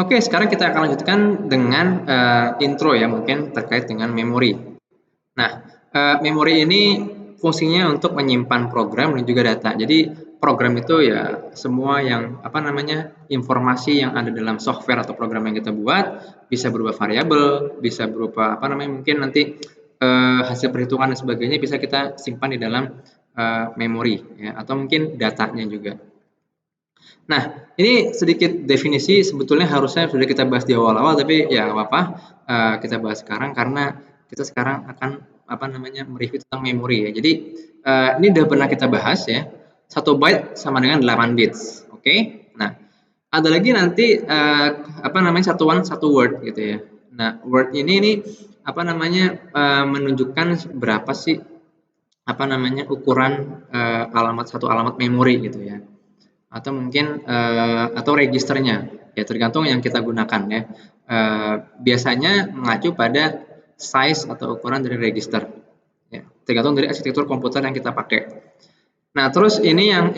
Oke, sekarang kita akan lanjutkan dengan intro ya, mungkin terkait dengan memori. Nah, memori ini fungsinya untuk menyimpan program dan juga data. Jadi program itu ya semua yang informasi yang ada dalam software atau program yang kita buat bisa berupa variabel, bisa berupa mungkin nanti hasil perhitungan dan sebagainya bisa kita simpan di dalam memori ya, atau mungkin datanya juga. Nah, ini sedikit definisi sebetulnya harusnya sudah kita bahas di awal-awal, tapi ya apa-apa, kita bahas sekarang karena kita sekarang akan mereview tentang memori ya. Jadi ini udah pernah kita bahas ya. 1 byte sama dengan 8 bits. Oke. Nah, ada lagi nanti satuan satu word gitu ya. Nah, word ini menunjukkan berapa sih ukuran satu alamat memori gitu ya, atau mungkin atau registernya ya, tergantung yang kita gunakan ya. Biasanya mengacu pada size atau ukuran dari register ya, tergantung dari arsitektur komputer yang kita pakai. Nah, terus ini yang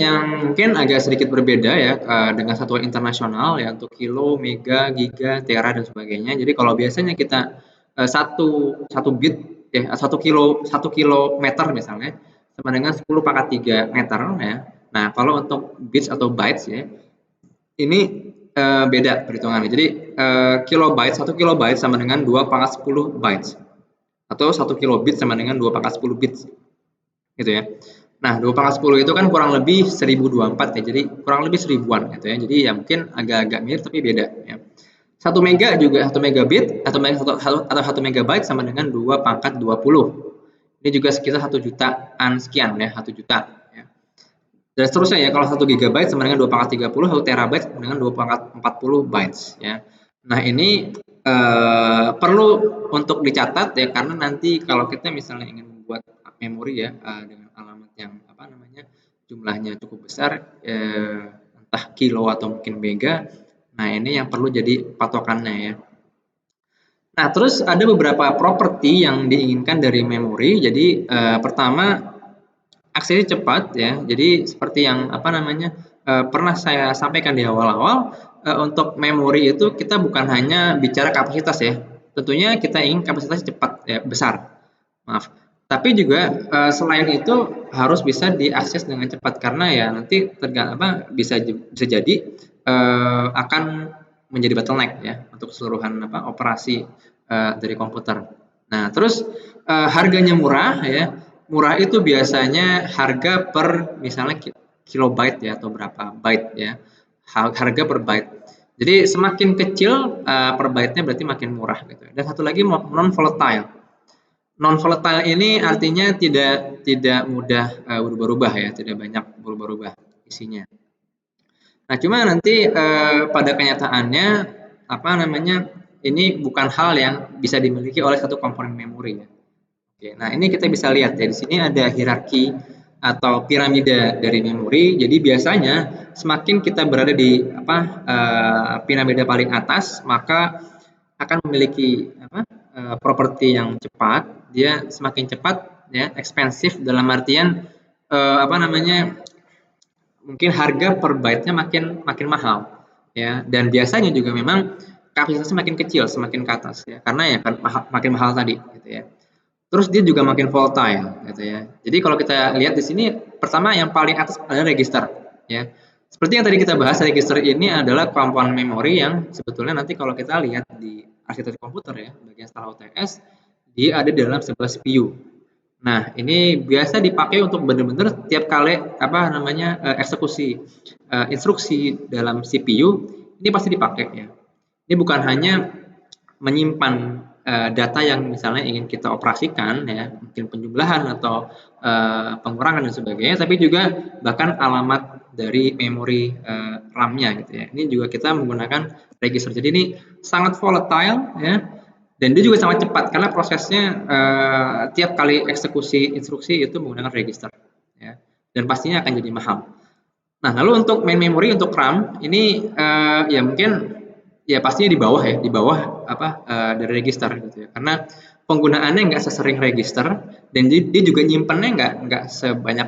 mungkin agak sedikit berbeda ya dengan satuan internasional ya, untuk kilo, mega, giga, tera dan sebagainya. Jadi kalau biasanya kita satu bit ya, satu kilometer misalnya sama dengan 10 pangkat 3 meter ya. Nah, kalau untuk bits atau bytes ya, ini beda perhitungannya. Jadi kilobyte, 1 kilobyte sama dengan 2 pangkat 10 bytes. Atau 1 kilobit sama dengan 2 pangkat 10 bits. Gitu ya. Nah, 2 pangkat 10 itu kan kurang lebih 1024 ya. Jadi kurang lebih 1000-an gitu ya. Jadi ya mungkin agak-agak mirip tapi beda ya. 1 mega juga 1 megabit atau 1 megabyte sama dengan 2 pangkat 20. Ini juga sekitar 1 jutaan sekian ya, 1 juta ya. Dan seterusnya ya, kalau 1 gigabyte sama dengan 2 pangkat 30, 1 terabyte sama dengan 2 pangkat 40 bytes ya. Nah, ini perlu untuk dicatat ya, karena nanti kalau kita misalnya ingin membuat memori ya dengan alamat yang jumlahnya cukup besar, entah kilo atau mungkin mega. Nah, ini yang perlu jadi patokannya ya. Nah, terus ada beberapa properti yang diinginkan dari memori. Jadi pertama, aksesnya cepat ya. Jadi seperti yang pernah saya sampaikan di awal-awal, untuk memori itu kita bukan hanya bicara kapasitas ya. Tentunya kita ingin kapasitasnya cepat ya, besar. Maaf. Tapi juga selain itu harus bisa diakses dengan cepat, karena ya nanti bisa jadi akan menjadi bottleneck ya untuk keseluruhan operasi dari komputer. Nah, terus harganya murah ya. Murah itu biasanya harga per misalnya kilobyte ya, atau berapa byte ya. Harga per byte. Jadi semakin kecil per byte-nya berarti makin murah gitu. Dan satu lagi non volatile. Non volatile ini artinya tidak mudah berubah-ubah ya, tidak banyak berubah-ubah isinya. Nah, cuma nanti pada kenyataannya ini bukan hal yang bisa dimiliki oleh satu komponen memori ya. Oke, nah ini kita bisa lihat ya, di sini ada hierarki atau piramida dari memori. Jadi biasanya semakin kita berada di piramida paling atas, maka akan memiliki properti yang cepat. Dia semakin cepat ya, ekspensif dalam artian mungkin harga per byte-nya makin mahal ya, dan biasanya juga memang kapasitasnya makin kecil semakin ke atas ya, karena ya kan makin mahal tadi gitu ya. Terus dia juga makin volatile gitu ya. Jadi kalau kita lihat di sini, pertama yang paling atas adalah register ya. Seperti yang tadi kita bahas, register ini adalah komponen memori yang sebetulnya nanti kalau kita lihat di arsitektur komputer ya, bagian setelah OTS, dia ada di dalam sebuah CPU. Nah, ini biasa dipakai untuk benar-benar tiap kali eksekusi instruksi dalam CPU, ini pasti dipakai ya. Ini bukan hanya menyimpan data yang misalnya ingin kita operasikan ya, mungkin penjumlahan atau pengurangan dan sebagainya, tapi juga bahkan alamat dari memori RAM-nya gitu ya. Ini juga kita menggunakan register. Jadi ini sangat volatile ya, dan dia juga sangat cepat karena prosesnya tiap kali eksekusi instruksi itu menggunakan register ya, dan pastinya akan jadi mahal. Nah, lalu untuk main memory untuk RAM ini ya mungkin ya pastinya di bawah dari register gitu ya, karena penggunaannya nggak sesering register, dan dia juga nyimpennya nggak sebanyak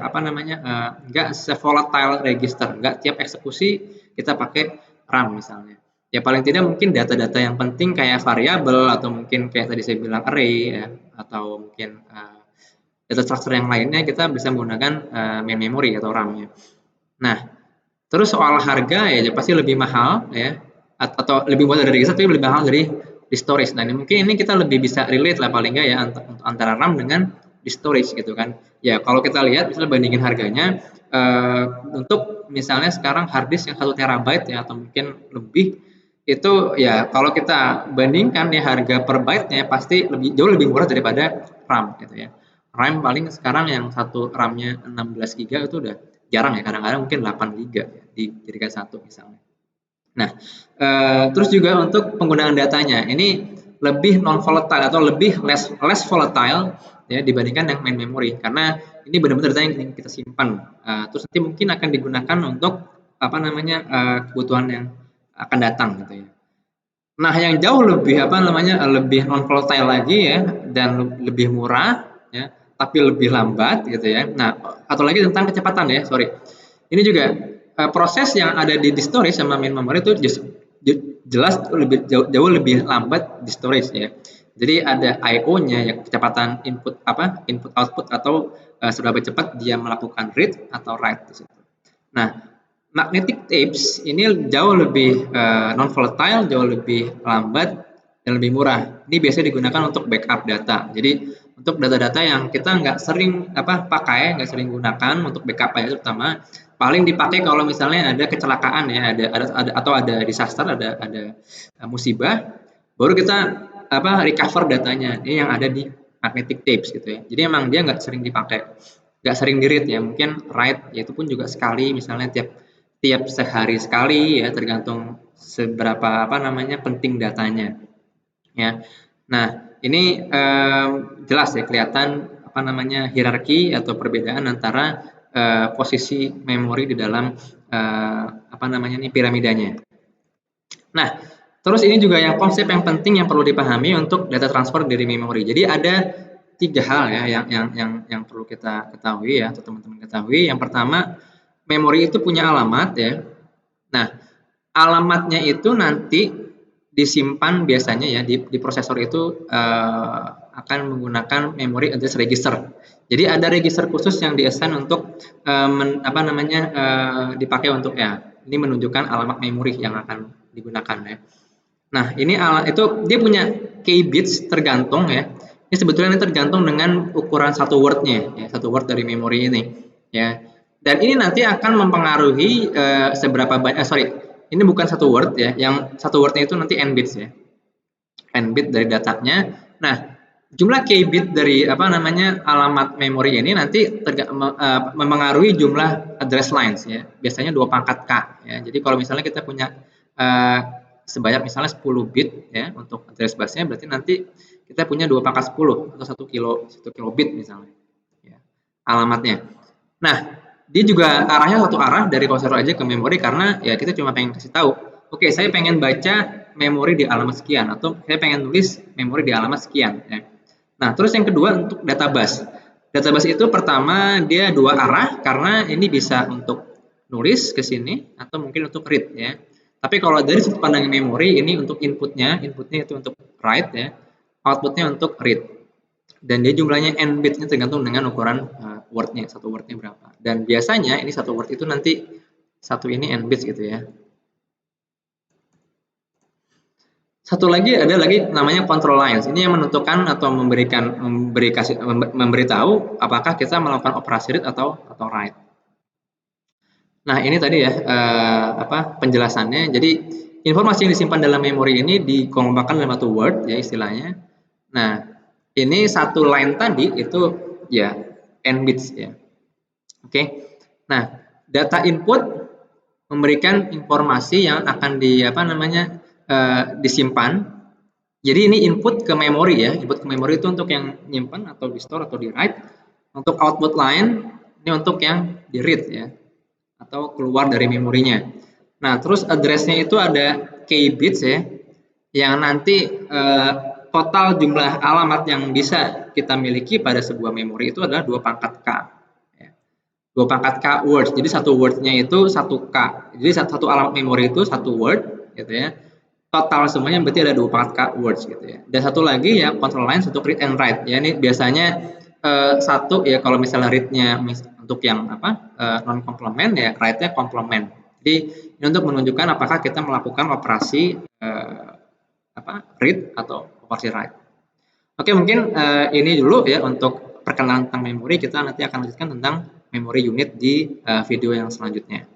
nggak sevolatile register, nggak tiap eksekusi kita pakai RAM misalnya Ya paling tidak mungkin data-data yang penting kayak variabel atau mungkin kayak tadi saya bilang array ya, atau mungkin data structure yang lainnya kita bisa menggunakan main memory atau RAM ya. Nah, terus soal harga ya pasti lebih mahal ya, atau lebih murah dari register tapi lebih mahal dari di storage. Nah, mungkin ini kita lebih bisa relate lah paling nggak ya antara RAM dengan di storage gitu kan. Ya kalau kita lihat misalnya bandingin harganya untuk misalnya sekarang hard disk yang 1 terabyte ya atau mungkin lebih itu ya kalau kita bandingkan ya harga per byte-nya pasti jauh lebih murah daripada RAM gitu ya. RAM paling sekarang yang satu RAM-nya 16 GB itu udah jarang ya, kadang-kadang mungkin 8 GB ya, dijadikan satu misalnya. Nah, terus juga untuk penggunaan datanya ini lebih non volatile atau lebih less volatile ya dibandingkan yang main memory karena ini benar-benar data yang ingin kita simpan. Terus nanti mungkin akan digunakan untuk apa namanya kebutuhan yang akan datang gitu ya. Nah, yang jauh lebih apa namanya lebih non volatile lagi ya dan lebih murah ya, tapi lebih lambat gitu ya. Nah, atau lagi tentang kecepatan ya, sorry. Ini juga proses yang ada di storage sama main memory itu jelas lebih jauh lebih lambat di storage ya. Jadi ada I/O-nya ya kecepatan input output atau seberapa cepat dia melakukan read atau write di situ. Nah, magnetic tapes ini jauh lebih non volatile, jauh lebih lambat dan lebih murah. Ini biasanya digunakan untuk backup data. Jadi untuk data-data yang kita nggak sering pakai, nggak sering gunakan untuk backup aja terutama, paling dipakai kalau misalnya ada kecelakaan ya, atau ada disaster, ada musibah, baru kita recover datanya. Ini yang ada di magnetic tapes gitu ya. Jadi emang dia nggak sering dipakai, nggak sering di read ya. Mungkin write ya itu pun juga sekali, misalnya tiap sehari sekali ya tergantung seberapa penting datanya ya. Nah, ini jelas ya kelihatan hierarki atau perbedaan antara posisi memori di dalam piramidanya. Nah, terus ini juga yang konsep yang penting yang perlu dipahami untuk data transfer dari memori. Jadi ada 3 hal ya yang perlu kita ketahui ya atau teman-teman ketahui. Yang pertama, memori itu punya alamat ya. Nah, alamatnya itu nanti disimpan biasanya ya di prosesor itu akan menggunakan memory address register. Jadi ada register khusus yang diassign untuk dipakai untuk ya ini menunjukkan alamat memori yang akan digunakan ya. Nah, ini itu dia punya key bits tergantung ya. Ini sebetulnya tergantung dengan ukuran satu word-nya ya, satu word dari memori ini ya. Dan ini nanti akan mempengaruhi seberapa banyak ini bukan satu word ya, yang satu word-nya itu nanti n bits ya. N bit dari datanya. Nah, jumlah k bit dari alamat memori ini nanti mempengaruhi jumlah address lines ya. Biasanya 2 pangkat K ya. Jadi kalau misalnya kita punya sebanyak misalnya 10 bit ya untuk address busnya, berarti nanti kita punya 2 pangkat 10 atau 1 kilobit misalnya ya, alamatnya. Nah, dia juga arahnya satu arah dari prosesor aja ke memori karena ya kita cuma pengen kasih tahu, oke, saya pengen baca memori di alamat sekian atau saya pengen nulis memori di alamat sekian ya. Nah, terus yang kedua untuk database. Database itu pertama dia 2 arah karena ini bisa untuk nulis ke sini atau mungkin untuk read ya. Tapi kalau dari sudut pandang memori ini untuk inputnya itu untuk write ya, outputnya untuk read. Dan dia jumlahnya n bitnya tergantung dengan ukuran word-nya, satu word-nya berapa. Dan biasanya ini satu word itu nanti satu ini n bits gitu ya. Satu lagi ada lagi namanya control lines. Ini yang menentukan atau memberitahu apakah kita melakukan operasi read atau write. Nah, ini tadi ya penjelasannya. Jadi informasi yang disimpan dalam memori ini dikelompokkan dalam satu word ya istilahnya. Nah, ini satu line tadi itu ya n bits ya. Oke. Nah, data input memberikan informasi yang akan disimpan. Jadi ini input ke memori ya. Input ke memori itu untuk yang nyimpan atau di store atau di write. Untuk output line ini untuk yang di read ya atau keluar dari memorinya. Nah, terus address-nya itu ada k bits ya yang nanti total jumlah alamat yang bisa kita miliki pada sebuah memori itu adalah 2 pangkat K. 2 pangkat K words. Jadi satu word-nya itu 1 K. Jadi satu alamat memori itu 1 word gitu ya. total semuanya berarti ada 24K words gitu ya. Dan satu lagi ya control lines untuk read and write. Ya ini biasanya satu ya kalau misalnya read-nya untuk yang non komplement ya write-nya komplement. Jadi ini untuk menunjukkan apakah kita melakukan operasi read atau operasi write. Oke, mungkin ini dulu ya untuk perkenalan tentang memori. Kita nanti akan lanjutkan tentang memory unit di video yang selanjutnya.